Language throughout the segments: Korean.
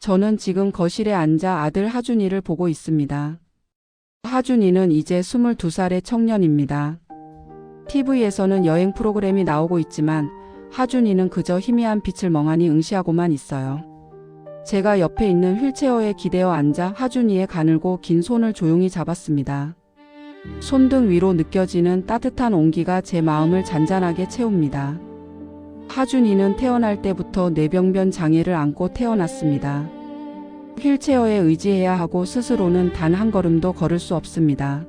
저는 지금 거실에 앉아 아들 하준이를 보고 있습니다. 하준이는 이제 22살의 청년입니다. TV에서는 여행 프로그램이 나오고 있지만 하준이는 그저 희미한 빛을 멍하니 응시하고만 있어요. 제가 옆에 있는 휠체어에 기대어 앉아 하준이의 가늘고 긴 손을 조용히 잡았습니다. 손등 위로 느껴지는 따뜻한 온기가 제 마음을 잔잔하게 채웁니다. 하준이는 태어날 때부터 뇌병변 장애를 안고 태어났습니다. 휠체어에 의지해야 하고 스스로는 단 한 걸음도 걸을 수 없습니다.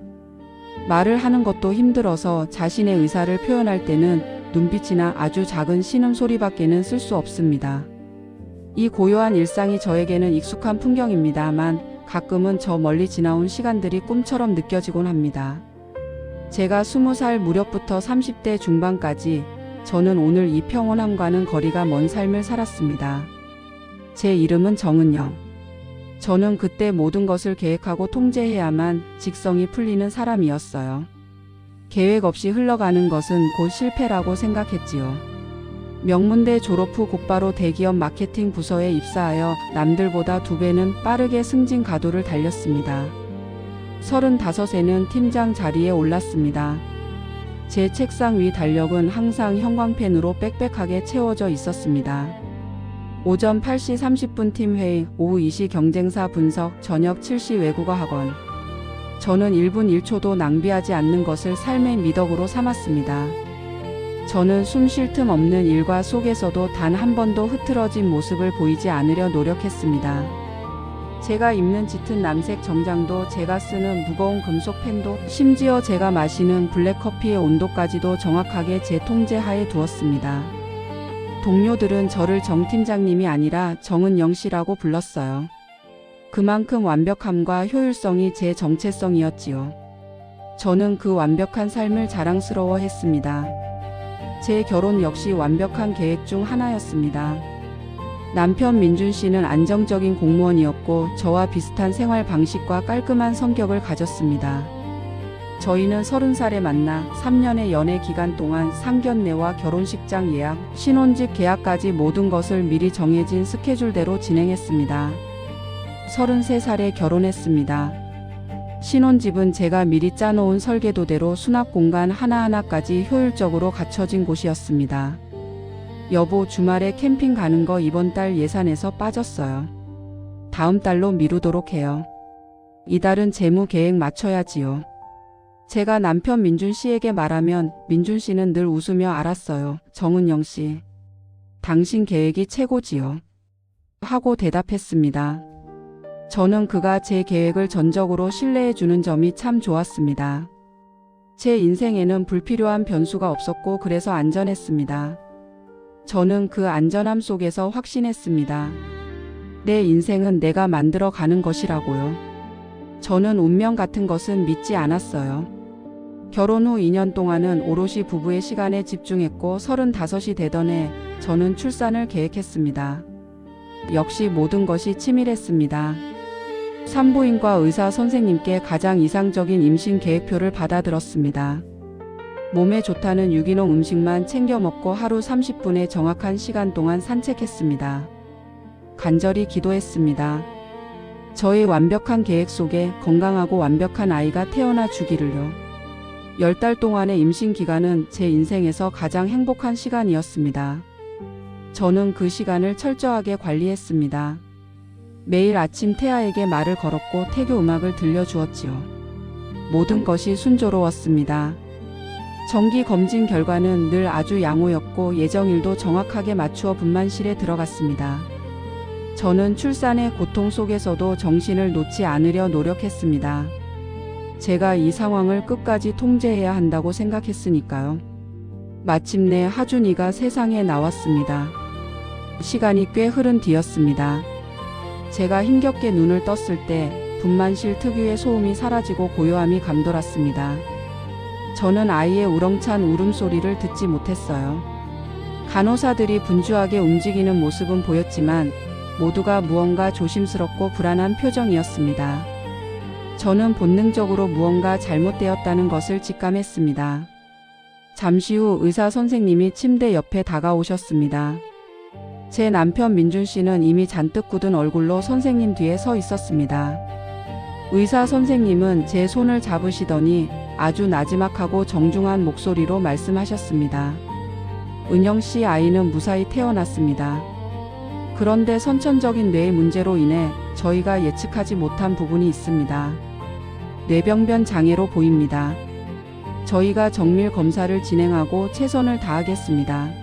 말을 하는 것도 힘들어서 자신의 의사를 표현할 때는 눈빛이나 아주 작은 신음소리밖에는 쓸 수 없습니다. 이 고요한 일상이 저에게는 익숙한 풍경입니다만 가끔은 저 멀리 지나온 시간들이 꿈처럼 느껴지곤 합니다. 제가 20살 무렵부터 30대 중반까지 저는 오늘 이 평온함과는 거리가 먼 삶을 살았습니다. 제 이름은 정은영. 저는 그때 모든 것을 계획하고 통제해야만 직성이 풀리는 사람이었어요. 계획 없이 흘러가는 것은 곧 실패라고 생각했지요. 명문대 졸업 후 곧바로 대기업 마케팅 부서에 입사하여 남들보다 2배는 빠르게 승진 가도를 달렸습니다. 35에는 팀장 자리에 올랐습니다. 제 책상 위 달력은 항상 형광펜으로 빽빽하게 채워져 있었습니다. 오전 8시 30분 팀회의, 오후 2시 경쟁사 분석, 저녁 7시 외국어 학원. 저는 1분 1초도 낭비하지 않는 것을 삶의 미덕으로 삼았습니다. 저는 숨 쉴 틈 없는 일과 속에서도 단 한 번도 흐트러진 모습을 보이지 않으려 노력했습니다. 제가 입는 짙은 남색 정장도 제가 쓰는 무거운 금속 펜도 심지어 제가 마시는 블랙커피의 온도까지도 정확하게 제 통제하에 두었습니다. 동료들은 저를 정 팀장님이 아니라 정은영 씨라고 불렀어요. 그만큼 완벽함과 효율성이 제 정체성이었지요. 저는 그 완벽한 삶을 자랑스러워했습니다. 제 결혼 역시 완벽한 계획 중 하나였습니다. 남편 민준 씨는 안정적인 공무원이었고 저와 비슷한 생활 방식과 깔끔한 성격을 가졌습니다. 저희는 30살에 만나 3년의 연애 기간 동안 상견례와 결혼식장 예약, 신혼집 계약까지 모든 것을 미리 정해진 스케줄대로 진행했습니다. 33살에 결혼했습니다. 신혼집은 제가 미리 짜놓은 설계도대로 수납 공간 하나하나까지 효율적으로 갖춰진 곳이었습니다. 여보, 주말에 캠핑 가는 거 이번 달 예산에서 빠졌어요. 다음 달로 미루도록 해요. 이달은 재무 계획 맞춰야지요. 제가 남편 민준 씨에게 말하면 민준 씨는 늘 웃으며 알았어요. 정은영 씨. 당신 계획이 최고지요. 하고 대답했습니다. 저는 그가 제 계획을 전적으로 신뢰해 주는 점이 참 좋았습니다. 제 인생에는 불필요한 변수가 없었고 그래서 안전했습니다. 저는 그 안전함 속에서 확신했습니다. 내 인생은 내가 만들어 가는 것이라고요. 저는 운명 같은 것은 믿지 않았어요. 결혼 후 2년 동안은 오롯이 부부의 시간에 집중했고 35이 되던 해 저는 출산을 계획했습니다. 역시 모든 것이 치밀했습니다. 산부인과 의사 선생님께 가장 이상적인 임신 계획표를 받아들었습니다. 몸에 좋다는 유기농 음식만 챙겨 먹고 하루 30분의 정확한 시간 동안 산책했습니다. 간절히 기도했습니다. 저의 완벽한 계획 속에 건강하고 완벽한 아이가 태어나 주기를요. 10달 동안의 임신 기간은 제 인생에서 가장 행복한 시간이었습니다. 저는 그 시간을 철저하게 관리했습니다. 매일 아침 태아에게 말을 걸었고 태교 음악을 들려주었지요. 모든 것이 순조로웠습니다. 정기 검진 결과는 늘 아주 양호였고 예정일도 정확하게 맞추어 분만실에 들어갔습니다. 저는 출산의 고통 속에서도 정신을 놓지 않으려 노력했습니다. 제가 이 상황을 끝까지 통제해야 한다고 생각했으니까요. 마침내 하준이가 세상에 나왔습니다. 시간이 꽤 흐른 뒤였습니다. 제가 힘겹게 눈을 떴을 때 분만실 특유의 소음이 사라지고 고요함이 감돌았습니다. 저는 아이의 우렁찬 울음소리를 듣지 못했어요. 간호사들이 분주하게 움직이는 모습은 보였지만 모두가 무언가 조심스럽고 불안한 표정이었습니다. 저는 본능적으로 무언가 잘못되었다는 것을 직감했습니다. 잠시 후 의사 선생님이 침대 옆에 다가오셨습니다. 제 남편 민준 씨는 이미 잔뜩 굳은 얼굴로 선생님 뒤에 서 있었습니다. 의사 선생님은 제 손을 잡으시더니 아주 나지막하고 정중한 목소리로 말씀하셨습니다. 은영 씨 아이는 무사히 태어났습니다. 그런데 선천적인 뇌의 문제로 인해 저희가 예측하지 못한 부분이 있습니다. 뇌병변 장애로 보입니다. 저희가 정밀 검사를 진행하고 최선을 다하겠습니다.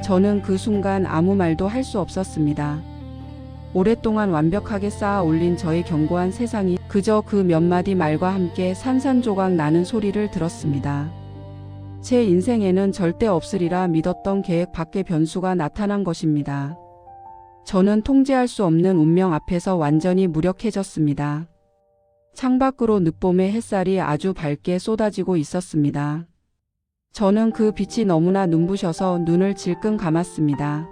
저는 그 순간 아무 말도 할 수 없었습니다. 오랫동안 완벽하게 쌓아 올린 저의 견고한 세상이 그저 그 몇 마디 말과 함께 산산조각 나는 소리를 들었습니다. 제 인생에는 절대 없으리라 믿었던 계획 밖의 변수가 나타난 것입니다. 저는 통제할 수 없는 운명 앞에서 완전히 무력해졌습니다. 창밖으로 늦봄의 햇살이 아주 밝게 쏟아지고 있었습니다. 저는 그 빛이 너무나 눈부셔서 눈을 질끈 감았습니다.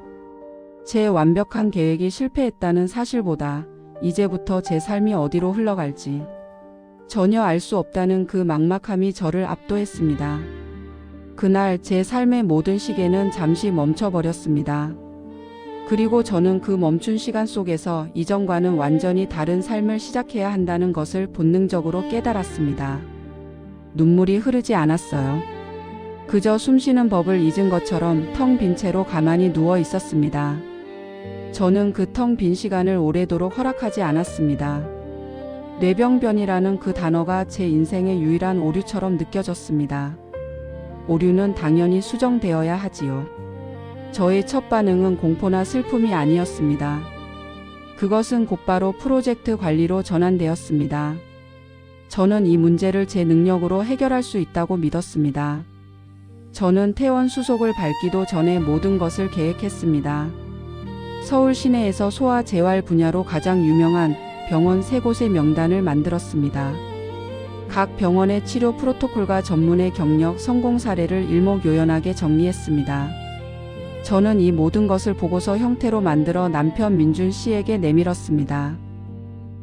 제 완벽한 계획이 실패했다는 사실보다 이제부터 제 삶이 어디로 흘러갈지 전혀 알 수 없다는 그 막막함이 저를 압도했습니다. 그날 제 삶의 모든 시계는 잠시 멈춰버렸습니다. 그리고 저는 그 멈춘 시간 속에서 이전과는 완전히 다른 삶을 시작해야 한다는 것을 본능적으로 깨달았습니다. 눈물이 흐르지 않았어요. 그저 숨쉬는 법을 잊은 것처럼 텅 빈 채로 가만히 누워 있었습니다. 저는 그 텅 빈 시간을 오래도록 허락하지 않았습니다. 뇌병변이라는 그 단어가 제 인생의 유일한 오류처럼 느껴졌습니다. 오류는 당연히 수정되어야 하지요. 저의 첫 반응은 공포나 슬픔이 아니었습니다. 그것은 곧바로 프로젝트 관리로 전환되었습니다. 저는 이 문제를 제 능력으로 해결할 수 있다고 믿었습니다. 저는 퇴원 수속을 밟기도 전에 모든 것을 계획했습니다. 서울 시내에서 소아 재활 분야로 가장 유명한 병원 3곳의 명단을 만들었습니다. 각 병원의 치료 프로토콜과 전문의 경력, 성공 사례를 일목요연하게 정리했습니다. 저는 이 모든 것을 보고서 형태로 만들어 남편 민준 씨에게 내밀었습니다.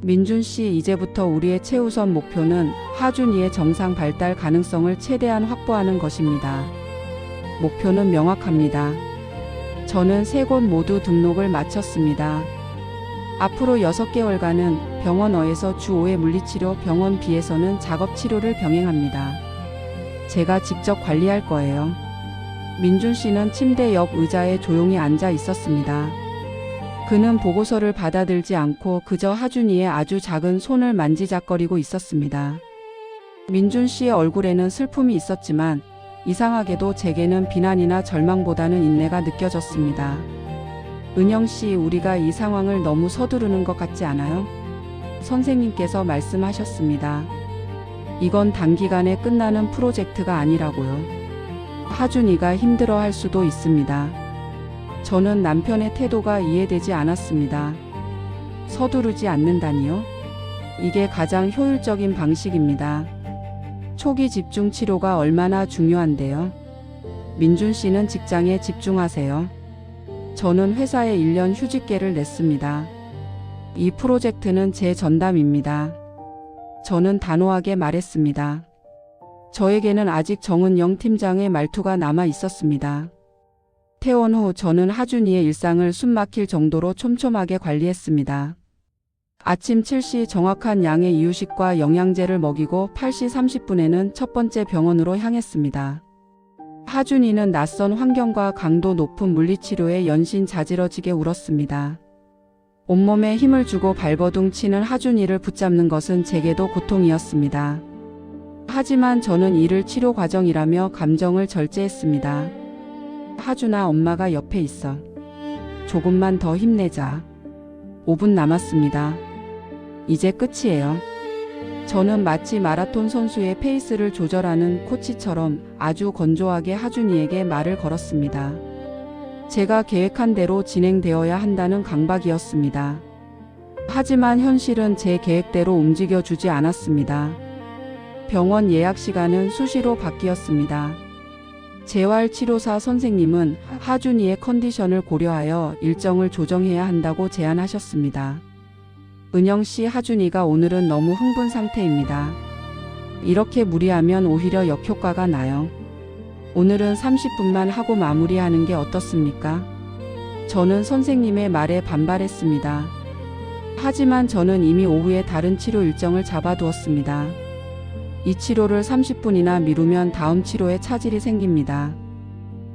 민준 씨, 이제부터 우리의 최우선 목표는 하준이의 정상 발달 가능성을 최대한 확보하는 것입니다. 목표는 명확합니다. 저는 3곳 모두 등록을 마쳤습니다. 앞으로 6개월간은 병원 어에서 주 5회 물리치료, 병원 B에서는 작업치료를 병행합니다. 제가 직접 관리할 거예요. 민준 씨는 침대 옆 의자에 조용히 앉아 있었습니다. 그는 보고서를 받아들지 않고 그저 하준이의 아주 작은 손을 만지작거리고 있었습니다. 민준 씨의 얼굴에는 슬픔이 있었지만 이상하게도 제게는 비난이나 절망보다는 인내가 느껴졌습니다. 은영 씨, 우리가 이 상황을 너무 서두르는 것 같지 않아요? 선생님께서 말씀하셨습니다. 이건 단기간에 끝나는 프로젝트가 아니라고요. 하준이가 힘들어할 수도 있습니다. 저는 남편의 태도가 이해되지 않았습니다. 서두르지 않는다니요? 이게 가장 효율적인 방식입니다. 초기 집중 치료가 얼마나 중요한데요. 민준 씨는 직장에 집중하세요. 저는 회사에 1년 휴직계를 냈습니다. 이 프로젝트는 제 전담입니다. 저는 단호하게 말했습니다. 저에게는 아직 정은영 팀장의 말투가 남아 있었습니다. 퇴원 후 저는 하준이의 일상을 숨막힐 정도로 촘촘하게 관리했습니다. 아침 7시 정확한 양의 이유식과 영양제를 먹이고 8시 30분에는 첫 번째 병원으로 향했습니다. 하준이는 낯선 환경과 강도 높은 물리치료에 연신 자지러지게 울었습니다. 온몸에 힘을 주고 발버둥 치는 하준이를 붙잡는 것은 제게도 고통이었습니다. 하지만 저는 이를 치료 과정이라며 감정을 절제했습니다. 하준아, 엄마가 옆에 있어. 조금만 더 힘내자. 5분 남았습니다. 이제 끝이에요. 저는 마치 마라톤 선수의 페이스를 조절하는 코치처럼 아주 건조하게 하준이에게 말을 걸었습니다. 제가 계획한 대로 진행되어야 한다는 강박이었습니다. 하지만 현실은 제 계획대로 움직여주지 않았습니다. 병원 예약 시간은 수시로 바뀌었습니다. 재활치료사 선생님은 하준이의 컨디션을 고려하여 일정을 조정해야 한다고 제안하셨습니다. 은영 씨, 하준이가 오늘은 너무 흥분 상태입니다. 이렇게 무리하면 오히려 역효과가 나요. 오늘은 30분만 하고 마무리하는 게 어떻습니까? 저는 선생님의 말에 반발했습니다. 하지만 저는 이미 오후에 다른 치료 일정을 잡아두었습니다. 이 치료를 30분이나 미루면 다음 치료에 차질이 생깁니다.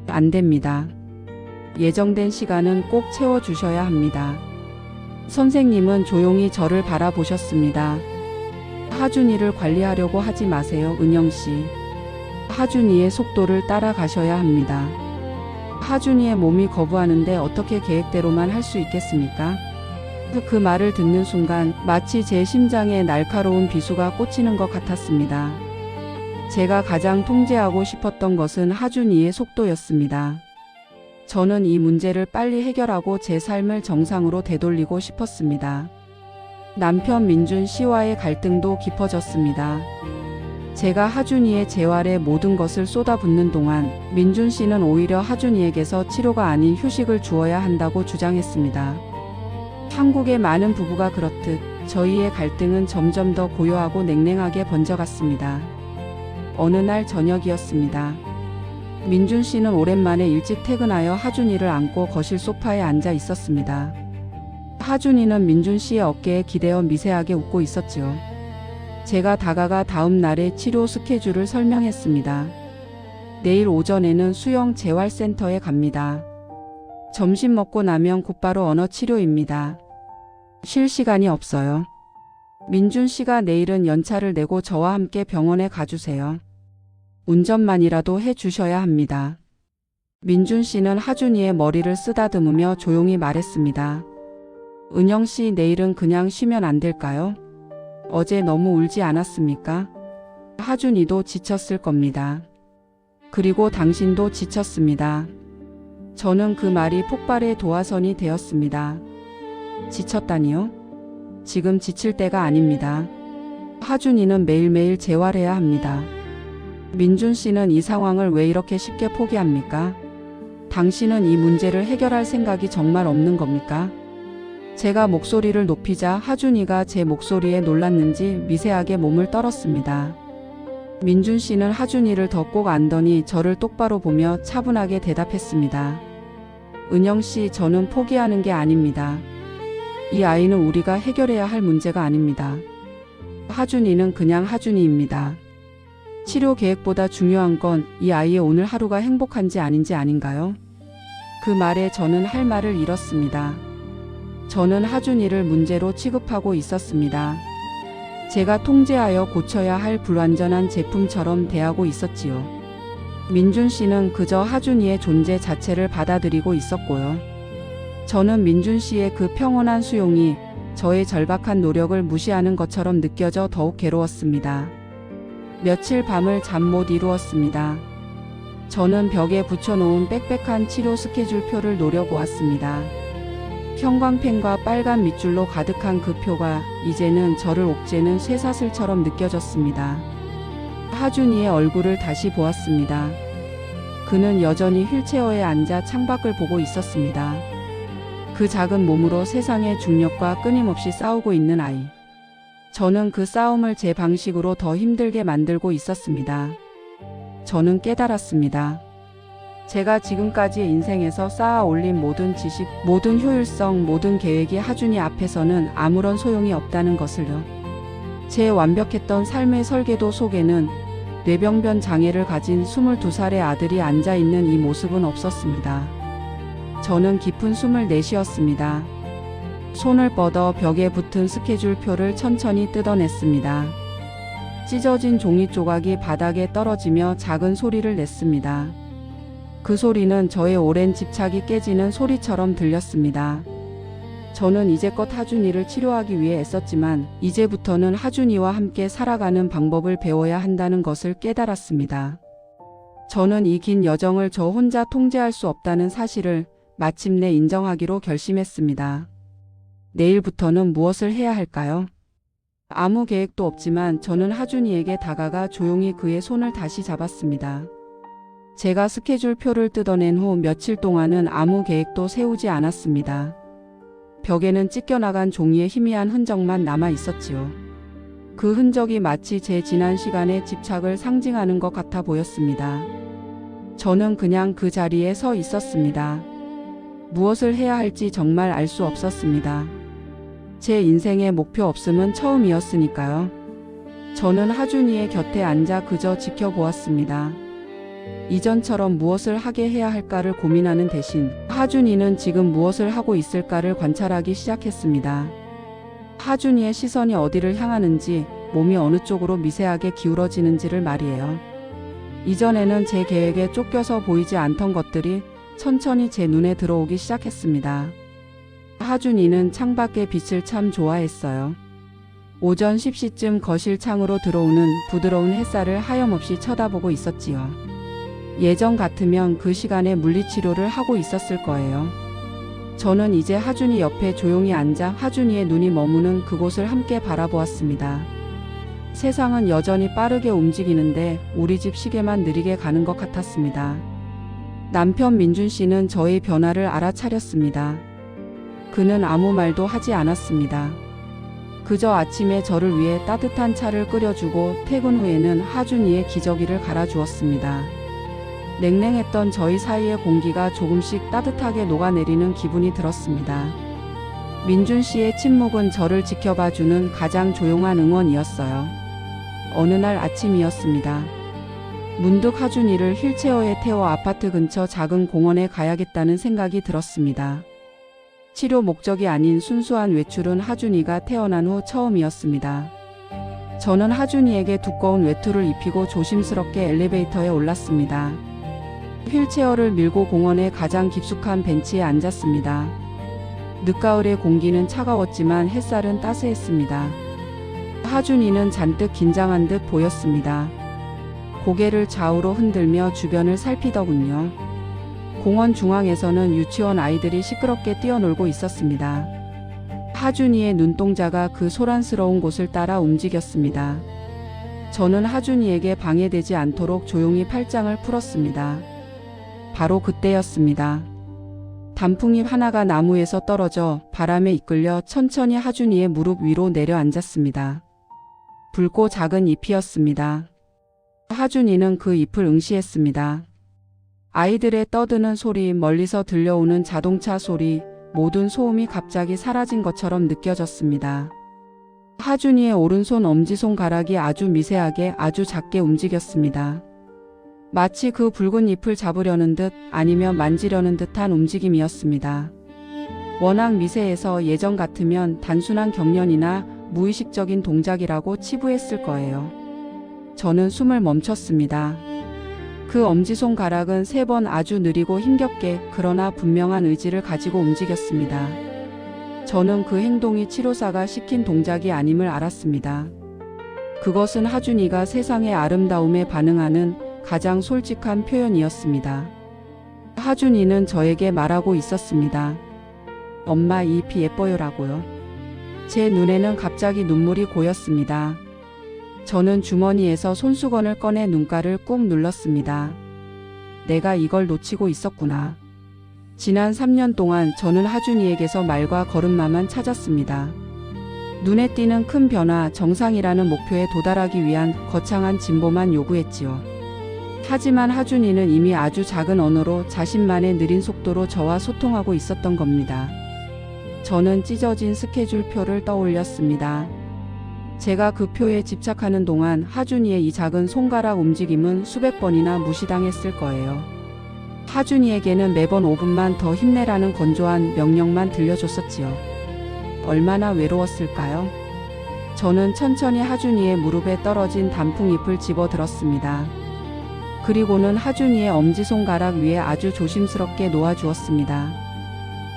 안 됩니다. 예정된 시간은 꼭 채워주셔야 합니다. 선생님은 조용히 저를 바라보셨습니다. 하준이를 관리하려고 하지 마세요, 은영씨. 하준이의 속도를 따라가셔야 합니다. 하준이의 몸이 거부하는데 어떻게 계획대로만 할 수 있겠습니까? 그 말을 듣는 순간 마치 제 심장에 날카로운 비수가 꽂히는 것 같았습니다. 제가 가장 통제하고 싶었던 것은 하준이의 속도였습니다. 저는 이 문제를 빨리 해결하고 제 삶을 정상으로 되돌리고 싶었습니다. 남편 민준 씨와의 갈등도 깊어졌습니다. 제가 하준이의 재활에 모든 것을 쏟아붓는 동안 민준 씨는 오히려 하준이에게서 치료가 아닌 휴식을 주어야 한다고 주장했습니다. 한국의 많은 부부가 그렇듯 저희의 갈등은 점점 더 고요하고 냉랭하게 번져갔습니다. 어느 날 저녁이었습니다. 민준 씨는 오랜만에 일찍 퇴근하여 하준이를 안고 거실 소파에 앉아 있었습니다. 하준이는 민준 씨의 어깨에 기대어 미세하게 웃고 있었지요. 제가 다가가 다음 날의 치료 스케줄을 설명했습니다. 내일 오전에는 수영 재활센터에 갑니다. 점심 먹고 나면 곧바로 언어 치료입니다. 쉴 시간이 없어요. 민준 씨가 내일은 연차를 내고 저와 함께 병원에 가주세요. 운전만이라도 해 주셔야 합니다. 민준 씨는 하준이의 머리를 쓰다듬으며 조용히 말했습니다. 은영 씨, 내일은 그냥 쉬면 안 될까요? 어제 너무 울지 않았습니까? 하준이도 지쳤을 겁니다. 그리고 당신도 지쳤습니다. 저는 그 말이 폭발의 도화선이 되었습니다. 지쳤다니요? 지금 지칠 때가 아닙니다. 하준이는 매일매일 재활해야 합니다. 민준 씨는 이 상황을 왜 이렇게 쉽게 포기합니까? 당신은 이 문제를 해결할 생각이 정말 없는 겁니까? 제가 목소리를 높이자 하준이가 제 목소리에 놀랐는지 미세하게 몸을 떨었습니다. 민준 씨는 하준이를 더 꼭 안더니 저를 똑바로 보며 차분하게 대답했습니다. 은영 씨, 저는 포기하는 게 아닙니다. 이 아이는 우리가 해결해야 할 문제가 아닙니다. 하준이는 그냥 하준이입니다. 치료 계획보다 중요한 건 이 아이의 오늘 하루가 행복한지 아닌지 아닌가요? 그 말에 저는 할 말을 잃었습니다. 저는 하준이를 문제로 취급하고 있었습니다. 제가 통제하여 고쳐야 할 불완전한 제품처럼 대하고 있었지요. 민준 씨는 그저 하준이의 존재 자체를 받아들이고 있었고요. 저는 민준 씨의 그 평온한 수용이 저의 절박한 노력을 무시하는 것처럼 느껴져 더욱 괴로웠습니다. 며칠 밤을 잠 못 이루었습니다. 저는 벽에 붙여놓은 빽빽한 치료 스케줄표를 노려보았습니다. 형광펜과 빨간 밑줄로 가득한 그 표가 이제는 저를 옥죄는 쇠사슬처럼 느껴졌습니다. 하준이의 얼굴을 다시 보았습니다. 그는 여전히 휠체어에 앉아 창밖을 보고 있었습니다. 그 작은 몸으로 세상의 중력과 끊임없이 싸우고 있는 아이. 저는 그 싸움을 제 방식으로 더 힘들게 만들고 있었습니다. 저는 깨달았습니다. 제가 지금까지의 인생에서 쌓아 올린 모든 지식, 모든 효율성, 모든 계획이 하준이 앞에서는 아무런 소용이 없다는 것을요. 제 완벽했던 삶의 설계도 속에는 뇌병변 장애를 가진 22살의 아들이 앉아있는 이 모습은 없었습니다. 저는 깊은 숨을 내쉬었습니다. 손을 뻗어 벽에 붙은 스케줄표를 천천히 뜯어냈습니다. 찢어진 종이 조각이 바닥에 떨어지며 작은 소리를 냈습니다. 그 소리는 저의 오랜 집착이 깨지는 소리처럼 들렸습니다. 저는 이제껏 하준이를 치료하기 위해 애썼지만 이제부터는 하준이와 함께 살아가는 방법을 배워야 한다는 것을 깨달았습니다. 저는 이 긴 여정을 저 혼자 통제할 수 없다는 사실을 마침내 인정하기로 결심했습니다. 내일부터는 무엇을 해야 할까요? 아무 계획도 없지만 저는 하준이에게 다가가 조용히 그의 손을 다시 잡았습니다. 제가 스케줄표를 뜯어낸 후 며칠 동안은 아무 계획도 세우지 않았습니다. 벽에는 찢겨나간 종이의 희미한 흔적만 남아 있었지요. 그 흔적이 마치 제 지난 시간의 집착을 상징하는 것 같아 보였습니다. 저는 그냥 그 자리에 서 있었습니다. 무엇을 해야 할지 정말 알 수 없었습니다. 제 인생에 목표 없음은 처음이었으니까요. 저는 하준이의 곁에 앉아 그저 지켜보았습니다. 이전처럼 무엇을 하게 해야 할까를 고민하는 대신 하준이는 지금 무엇을 하고 있을까를 관찰하기 시작했습니다. 하준이의 시선이 어디를 향하는지, 몸이 어느 쪽으로 미세하게 기울어지는지를 말이에요. 이전에는 제 계획에 쫓겨서 보이지 않던 것들이 천천히 제 눈에 들어오기 시작했습니다. 하준이는 창밖의 빛을 참 좋아했어요. 오전 10시쯤 거실 창으로 들어오는 부드러운 햇살을 하염없이 쳐다보고 있었지요. 예전 같으면 그 시간에 물리치료를 하고 있었을 거예요. 저는 이제 하준이 옆에 조용히 앉아 하준이의 눈이 머무는 그곳을 함께 바라보았습니다. 세상은 여전히 빠르게 움직이는데 우리 집 시계만 느리게 가는 것 같았습니다. 남편 민준 씨는 저의 변화를 알아차렸습니다. 그는 아무 말도 하지 않았습니다. 그저 아침에 저를 위해 따뜻한 차를 끓여주고 퇴근 후에는 하준이의 기저귀를 갈아주었습니다. 냉랭했던 저희 사이의 공기가 조금씩 따뜻하게 녹아내리는 기분이 들었습니다. 민준 씨의 침묵은 저를 지켜봐주는 가장 조용한 응원이었어요. 어느 날 아침이었습니다. 문득 하준이를 휠체어에 태워 아파트 근처 작은 공원에 가야겠다는 생각이 들었습니다. 치료 목적이 아닌 순수한 외출은 하준이가 태어난 후 처음이었습니다. 저는 하준이에게 두꺼운 외투를 입히고 조심스럽게 엘리베이터에 올랐습니다. 휠체어를 밀고 공원의 가장 깊숙한 벤치에 앉았습니다. 늦가을의 공기는 차가웠지만 햇살은 따스했습니다. 하준이는 잔뜩 긴장한 듯 보였습니다. 고개를 좌우로 흔들며 주변을 살피더군요. 공원 중앙에서는 유치원 아이들이 시끄럽게 뛰어놀고 있었습니다. 하준이의 눈동자가 그 소란스러운 곳을 따라 움직였습니다. 저는 하준이에게 방해되지 않도록 조용히 팔짱을 풀었습니다. 바로 그때였습니다. 단풍잎 하나가 나무에서 떨어져 바람에 이끌려 천천히 하준이의 무릎 위로 내려앉았습니다. 붉고 작은 잎이었습니다. 하준이는 그 잎을 응시했습니다. 아이들의 떠드는 소리, 멀리서 들려오는 자동차 소리, 모든 소음이 갑자기 사라진 것처럼 느껴졌습니다. 하준이의 오른손 엄지손가락이 아주 미세하게 아주 작게 움직였습니다. 마치 그 붉은 잎을 잡으려는 듯 아니면 만지려는 듯한 움직임이었습니다. 워낙 미세해서 예전 같으면 단순한 경련이나 무의식적인 동작이라고 치부했을 거예요. 저는 숨을 멈췄습니다. 그 엄지손가락은 3번 아주 느리고 힘겹게 그러나 분명한 의지를 가지고 움직였습니다. 저는 그 행동이 치료사가 시킨 동작이 아님을 알았습니다. 그것은 하준이가 세상의 아름다움에 반응하는 가장 솔직한 표현이었습니다. 하준이는 저에게 말하고 있었습니다. 엄마, 이 잎이 예뻐요라고요. 제 눈에는 갑자기 눈물이 고였습니다. 저는 주머니에서 손수건을 꺼내 눈가를 꾹 눌렀습니다. 내가 이걸 놓치고 있었구나. 지난 3년 동안 저는 하준이에게서 말과 걸음마만 찾았습니다. 눈에 띄는 큰 변화, 정상이라는 목표에 도달하기 위한 거창한 진보만 요구했지요. 하지만 하준이는 이미 아주 작은 언어로 자신만의 느린 속도로 저와 소통하고 있었던 겁니다. 저는 찢어진 스케줄표를 떠올렸습니다. 제가 그 표에 집착하는 동안 하준이의 이 작은 손가락 움직임은 수백 번이나 무시당했을 거예요. 하준이에게는 매번 5분만 더 힘내라는 건조한 명령만 들려줬었지요. 얼마나 외로웠을까요? 저는 천천히 하준이의 무릎에 떨어진 단풍잎을 집어들었습니다. 그리고는 하준이의 엄지손가락 위에 아주 조심스럽게 놓아주었습니다.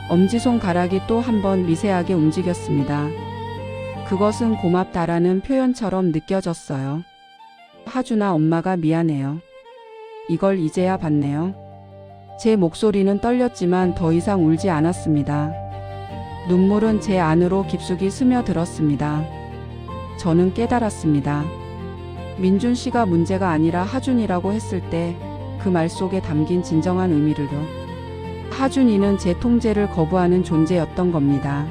엄지손가락이 또 한 번 미세하게 움직였습니다. 그것은 고맙다라는 표현처럼 느껴졌어요. 하준아, 엄마가 미안해요. 이걸 이제야 봤네요. 제 목소리는 떨렸지만 더 이상 울지 않았습니다. 눈물은 제 안으로 깊숙이 스며들었습니다. 저는 깨달았습니다. 민준 씨가 문제가 아니라 하준이라고 했을 때 그 말 속에 담긴 진정한 의미를요. 하준이는 제 통제를 거부하는 존재였던 겁니다.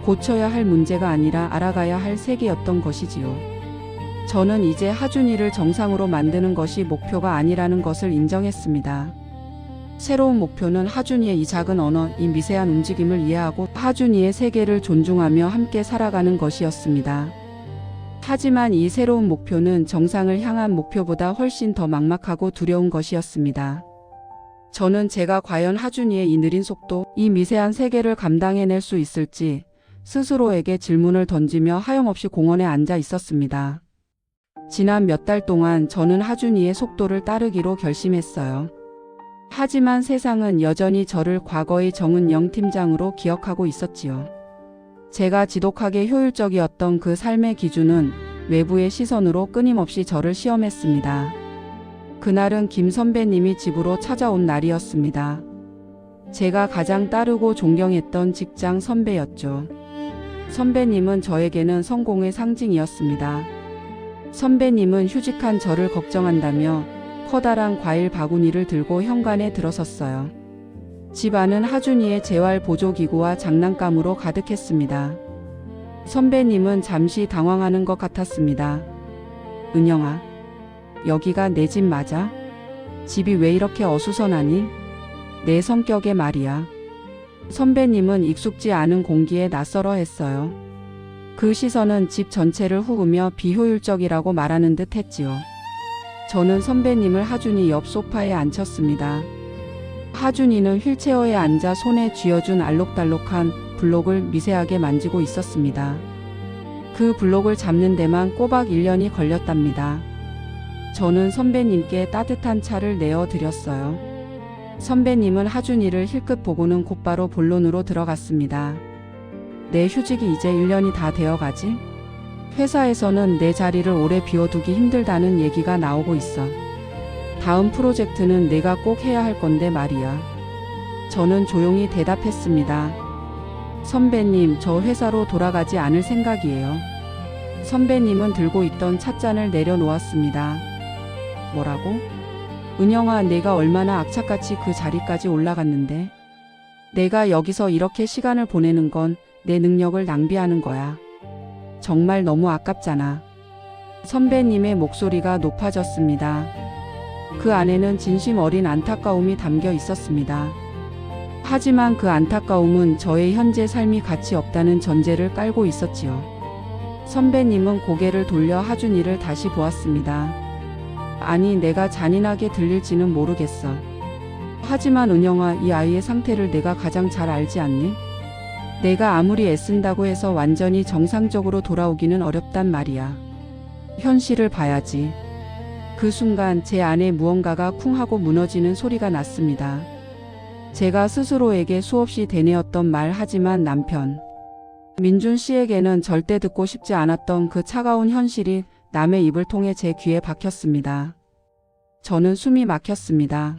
고쳐야 할 문제가 아니라 알아가야 할 세계였던 것이지요. 저는 이제 하준이를 정상으로 만드는 것이 목표가 아니라는 것을 인정했습니다. 새로운 목표는 하준이의 이 작은 언어, 이 미세한 움직임을 이해하고 하준이의 세계를 존중하며 함께 살아가는 것이었습니다. 하지만 이 새로운 목표는 정상을 향한 목표보다 훨씬 더 막막하고 두려운 것이었습니다. 저는 제가 과연 하준이의 이 느린 속도, 이 미세한 세계를 감당해낼 수 있을지 스스로에게 질문을 던지며 하염없이 공원에 앉아 있었습니다. 지난 몇 달 동안 저는 하준이의 속도를 따르기로 결심했어요. 하지만 세상은 여전히 저를 과거의 정은영 팀장으로 기억하고 있었지요. 제가 지독하게 효율적이었던 그 삶의 기준은 외부의 시선으로 끊임없이 저를 시험했습니다. 그날은 김 선배님이 집으로 찾아온 날이었습니다. 제가 가장 따르고 존경했던 직장 선배였죠. 선배님은 저에게는 성공의 상징이었습니다. 선배님은 휴직한 저를 걱정한다며 커다란 과일 바구니를 들고 현관에 들어섰어요. 집 안은 하준이의 재활보조기구와 장난감으로 가득했습니다. 선배님은 잠시 당황하는 것 같았습니다. 은영아, 여기가 내 집 맞아? 집이 왜 이렇게 어수선하니? 내 성격에 말이야. 선배님은 익숙지 않은 공기에 낯설어 했어요. 그 시선은 집 전체를 후으며 비효율적이라고 말하는 듯 했지요. 저는 선배님을 하준이 옆 소파에 앉혔습니다. 하준이는 휠체어에 앉아 손에 쥐어준 알록달록한 블록을 미세하게 만지고 있었습니다. 그 블록을 잡는 데만 꼬박 1년이 걸렸답니다. 저는 선배님께 따뜻한 차를 내어드렸어요. 선배님은 하준이를 힐끗 보고는 곧바로 본론으로 들어갔습니다. 내 휴직이 이제 1년이 다 되어가지? 회사에서는 내 자리를 오래 비워두기 힘들다는 얘기가 나오고 있어. 다음 프로젝트는 내가 꼭 해야 할 건데 말이야. 저는 조용히 대답했습니다. 선배님, 저 회사로 돌아가지 않을 생각이에요. 선배님은 들고 있던 찻잔을 내려놓았습니다. 뭐라고? 은영아, 내가 얼마나 악착같이 그 자리까지 올라갔는데. 내가 여기서 이렇게 시간을 보내는 건 내 능력을 낭비하는 거야. 정말 너무 아깝잖아. 선배님의 목소리가 높아졌습니다. 그 안에는 진심 어린 안타까움이 담겨 있었습니다. 하지만 그 안타까움은 저의 현재 삶이 가치 없다는 전제를 깔고 있었지요. 선배님은 고개를 돌려 하준이를 다시 보았습니다. 아니, 내가 잔인하게 들릴지는 모르겠어. 하지만 은영아, 이 아이의 상태를 내가 가장 잘 알지 않니? 내가 아무리 애쓴다고 해서 완전히 정상적으로 돌아오기는 어렵단 말이야. 현실을 봐야지. 그 순간 제 안에 무언가가 쿵 하고 무너지는 소리가 났습니다. 제가 스스로에게 수없이 되뇌었던 말, 하지만 남편 민준 씨에게는 절대 듣고 싶지 않았던 그 차가운 현실이 남의 입을 통해 제 귀에 박혔습니다. 저는 숨이 막혔습니다.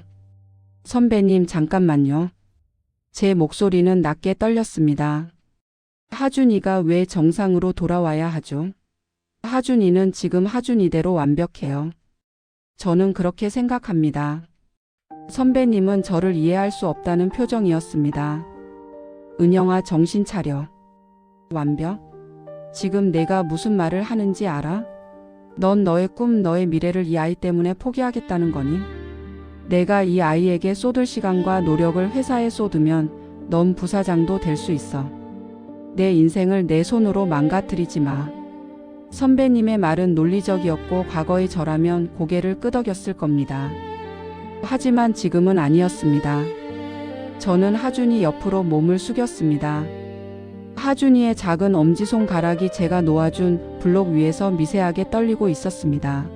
선배님, 잠깐만요. 제 목소리는 낮게 떨렸습니다. 하준이가 왜 정상으로 돌아와야 하죠? 하준이는 지금 하준이대로 완벽해요. 저는 그렇게 생각합니다. 선배님은 저를 이해할 수 없다는 표정이었습니다. 은영아, 정신 차려. 완벽? 지금 내가 무슨 말을 하는지 알아? 넌 너의 꿈, 너의 미래를 이 아이 때문에 포기하겠다는 거니? 내가 이 아이에게 쏟을 시간과 노력을 회사에 쏟으면 넌 부사장도 될 수 있어. 내 인생을 내 손으로 망가뜨리지 마. 선배님의 말은 논리적이었고 과거의 저라면 고개를 끄덕였을 겁니다. 하지만 지금은 아니었습니다. 저는 하준이 옆으로 몸을 숙였습니다. 하준이의 작은 엄지손가락이 제가 놓아준 블록 위에서 미세하게 떨리고 있었습니다.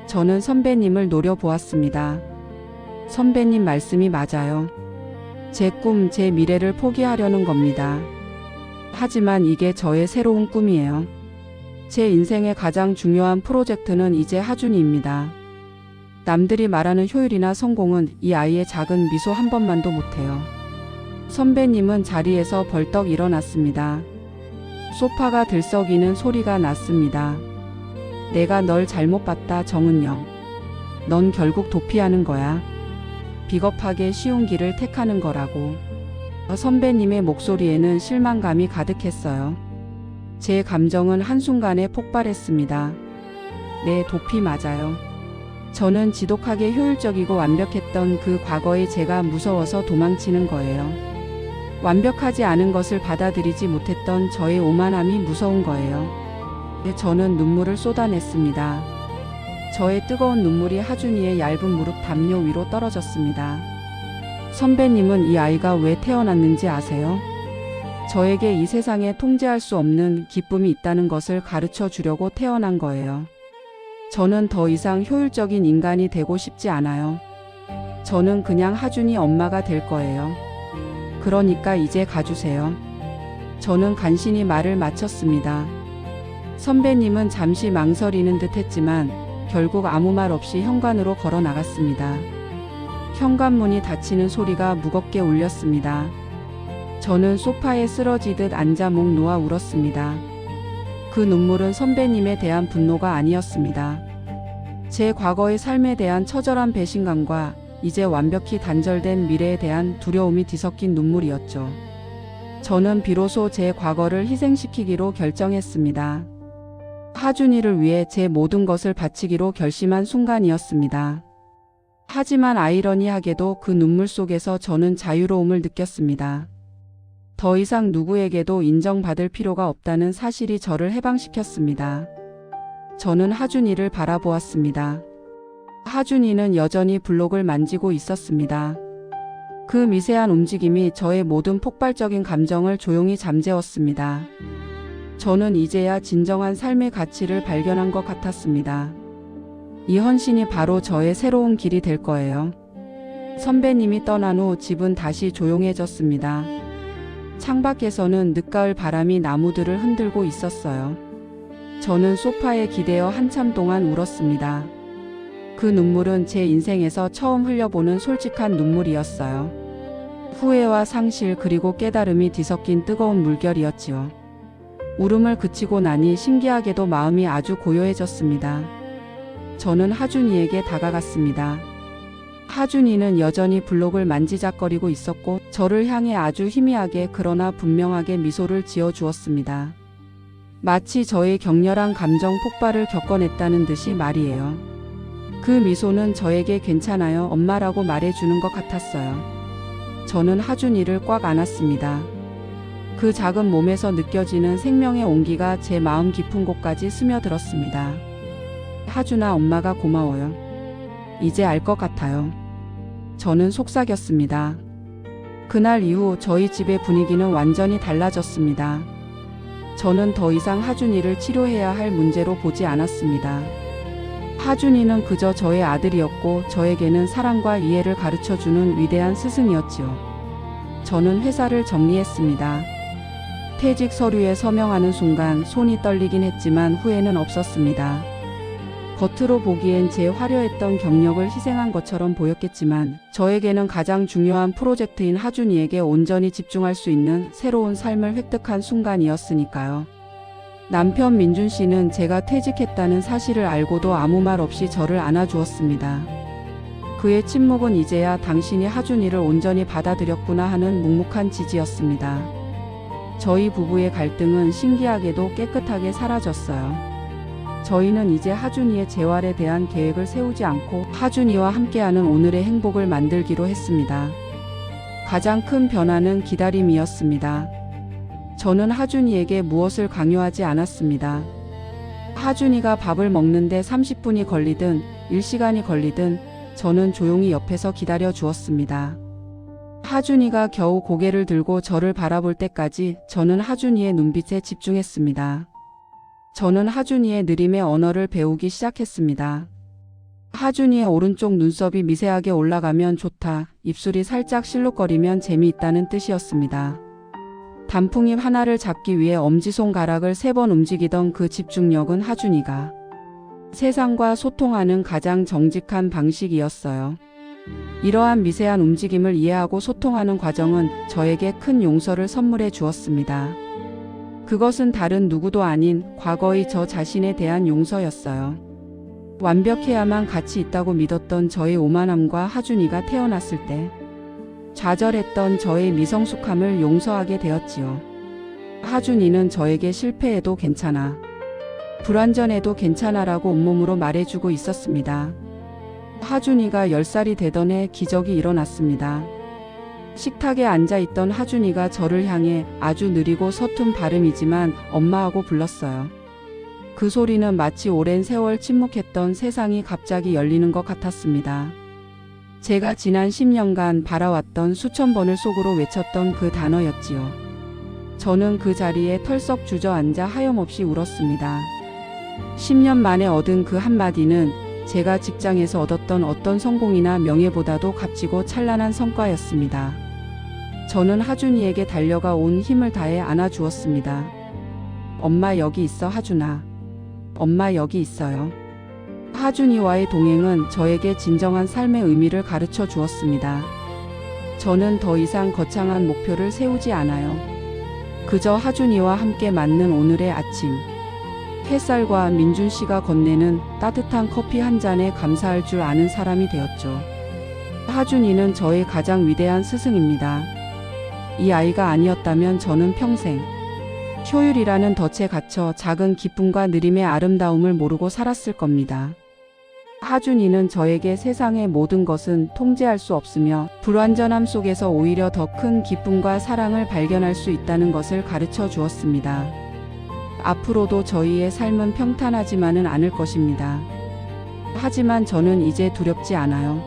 저는 선배님을 노려보았습니다. 선배님 말씀이 맞아요. 제 꿈, 제 미래를 포기하려는 겁니다. 하지만 이게 저의 새로운 꿈이에요. 제 인생의 가장 중요한 프로젝트는 이제 하준이입니다. 남들이 말하는 효율이나 성공은 이 아이의 작은 미소 한 번만도 못해요. 선배님은 자리에서 벌떡 일어났습니다. 소파가 들썩이는 소리가 났습니다. 내가 널 잘못 봤다, 정은영. 넌 결국 도피하는 거야. 비겁하게 쉬운 길을 택하는 거라고. 선배님의 목소리에는 실망감이 가득했어요. 제 감정은 한순간에 폭발했습니다. 네, 도피 맞아요. 저는 지독하게 효율적이고 완벽했던 그 과거의 제가 무서워서 도망치는 거예요. 완벽하지 않은 것을 받아들이지 못했던 저의 오만함이 무서운 거예요. 저는 눈물을 쏟아냈습니다. 저의 뜨거운 눈물이 하준이의 얇은 무릎 담요 위로 떨어졌습니다. 선배님은 이 아이가 왜 태어났는지 아세요? 저에게 이 세상에 통제할 수 없는 기쁨이 있다는 것을 가르쳐 주려고 태어난 거예요. 저는 더 이상 효율적인 인간이 되고 싶지 않아요. 저는 그냥 하준이 엄마가 될 거예요. 그러니까 이제 가주세요. 저는 간신히 말을 마쳤습니다. 선배님은 잠시 망설이는 듯 했지만 결국 아무 말 없이 현관으로 걸어 나갔습니다. 현관문이 닫히는 소리가 무겁게 울렸습니다. 저는 소파에 쓰러지듯 앉아 목 놓아 울었습니다. 그 눈물은 선배님에 대한 분노가 아니었습니다. 제 과거의 삶에 대한 처절한 배신감과 이제 완벽히 단절된 미래에 대한 두려움이 뒤섞인 눈물이었죠. 저는 비로소 제 과거를 희생시키기로 결정했습니다. 하준이를 위해 제 모든 것을 바치기로 결심한 순간이었습니다. 하지만 아이러니하게도 그 눈물 속에서 저는 자유로움을 느꼈습니다. 더 이상 누구에게도 인정받을 필요가 없다는 사실이 저를 해방시켰습니다. 저는 하준이를 바라보았습니다. 하준이는 여전히 블록을 만지고 있었습니다. 그 미세한 움직임이 저의 모든 폭발적인 감정을 조용히 잠재웠습니다. 저는 이제야 진정한 삶의 가치를 발견한 것 같았습니다. 이 헌신이 바로 저의 새로운 길이 될 거예요. 선배님이 떠난 후 집은 다시 조용해졌습니다. 창밖에서는 늦가을 바람이 나무들을 흔들고 있었어요. 저는 소파에 기대어 한참 동안 울었습니다. 그 눈물은 제 인생에서 처음 흘려보는 솔직한 눈물이었어요. 후회와 상실 그리고 깨달음이 뒤섞인 뜨거운 물결이었지요. 울음을 그치고 나니 신기하게도 마음이 아주 고요해졌습니다. 저는 하준이에게 다가갔습니다. 하준이는 여전히 블록을 만지작거리고 있었고 저를 향해 아주 희미하게 그러나 분명하게 미소를 지어주었습니다. 마치 저의 격렬한 감정 폭발을 겪어냈다는 듯이 말이에요. 그 미소는 저에게 괜찮아요 엄마라고 말해주는 것 같았어요. 저는 하준이를 꽉 안았습니다. 그 작은 몸에서 느껴지는 생명의 온기가 제 마음 깊은 곳까지 스며들었습니다. 하준아 엄마가 고마워요. 이제 알 것 같아요. 저는 속삭였습니다. 그날 이후 저희 집의 분위기는 완전히 달라졌습니다. 저는 더 이상 하준이를 치료해야 할 문제로 보지 않았습니다. 하준이는 그저 저의 아들이었고 저에게는 사랑과 이해를 가르쳐주는 위대한 스승이었지요. 저는 회사를 정리했습니다. 퇴직 서류에 서명하는 순간 손이 떨리긴 했지만 후회는 없었습니다. 겉으로 보기엔 제 화려했던 경력을 희생한 것처럼 보였겠지만 저에게는 가장 중요한 프로젝트인 하준이에게 온전히 집중할 수 있는 새로운 삶을 획득한 순간이었으니까요. 남편 민준 씨는 제가 퇴직했다는 사실을 알고도 아무 말 없이 저를 안아주었습니다. 그의 침묵은 이제야 당신이 하준이를 온전히 받아들였구나 하는 묵묵한 지지였습니다. 저희 부부의 갈등은 신기하게도 깨끗하게 사라졌어요. 저희는 이제 하준이의 재활에 대한 계획을 세우지 않고 하준이와 함께하는 오늘의 행복을 만들기로 했습니다. 가장 큰 변화는 기다림이었습니다. 저는 하준이에게 무엇을 강요하지 않았습니다. 하준이가 밥을 먹는데 30분이 걸리든 1시간이 걸리든 저는 조용히 옆에서 기다려 주었습니다. 하준이가 겨우 고개를 들고 저를 바라볼 때까지 저는 하준이의 눈빛에 집중했습니다. 저는 하준이의 느림의 언어를 배우기 시작했습니다. 하준이의 오른쪽 눈썹이 미세하게 올라가면 좋다, 입술이 살짝 실룩거리면 재미있다는 뜻이었습니다. 단풍잎 하나를 잡기 위해 엄지손가락을 3번 움직이던 그 집중력은 하준이가 세상과 소통하는 가장 정직한 방식이었어요. 이러한 미세한 움직임을 이해하고 소통하는 과정은 저에게 큰 용서를 선물해 주었습니다. 그것은 다른 누구도 아닌 과거의 저 자신에 대한 용서였어요. 완벽해야만 가치 있다고 믿었던 저의 오만함과 하준이가 태어났을 때 좌절했던 저의 미성숙함을 용서하게 되었지요. 하준이는 저에게 실패해도 괜찮아, 불완전해도 괜찮아라고 온몸으로 말해주고 있었습니다. 하준이가 10살이 되던 해 기적이 일어났습니다. 식탁에 앉아있던 하준이가 저를 향해 아주 느리고 서툰 발음이지만 엄마하고 불렀어요. 그 소리는 마치 오랜 세월 침묵했던 세상이 갑자기 열리는 것 같았습니다. 제가 지난 10년간 바라왔던 수천 번을 속으로 외쳤던 그 단어였지요. 저는 그 자리에 털썩 주저앉아 하염없이 울었습니다. 10년 만에 얻은 그 한마디는 제가 직장에서 얻었던 어떤 성공이나 명예보다도 값지고 찬란한 성과였습니다. 저는 하준이에게 달려가 온 힘을 다해 안아주었습니다. 엄마 여기 있어 하준아. 엄마 여기 있어요. 하준이와의 동행은 저에게 진정한 삶의 의미를 가르쳐 주었습니다. 저는 더 이상 거창한 목표를 세우지 않아요. 그저 하준이와 함께 맞는 오늘의 아침. 햇살과 민준 씨가 건네는 따뜻한 커피 한 잔에 감사할 줄 아는 사람이 되었죠. 하준이는 저의 가장 위대한 스승입니다. 이 아이가 아니었다면 저는 평생 효율이라는 덫에 갇혀 작은 기쁨과 느림의 아름다움을 모르고 살았을 겁니다. 하준이는 저에게 세상의 모든 것은 통제할 수 없으며 불완전함 속에서 오히려 더 큰 기쁨과 사랑을 발견할 수 있다는 것을 가르쳐 주었습니다. 앞으로도 저희의 삶은 평탄하지만은 않을 것입니다. 하지만 저는 이제 두렵지 않아요.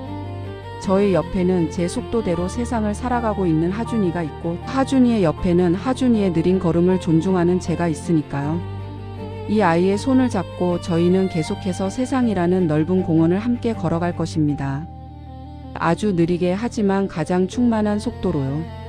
저의 옆에는 제 속도대로 세상을 살아가고 있는 하준이가 있고 하준이의 옆에는 하준이의 느린 걸음을 존중하는 제가 있으니까요. 이 아이의 손을 잡고 저희는 계속해서 세상이라는 넓은 공원을 함께 걸어갈 것입니다. 아주 느리게 하지만 가장 충만한 속도로요.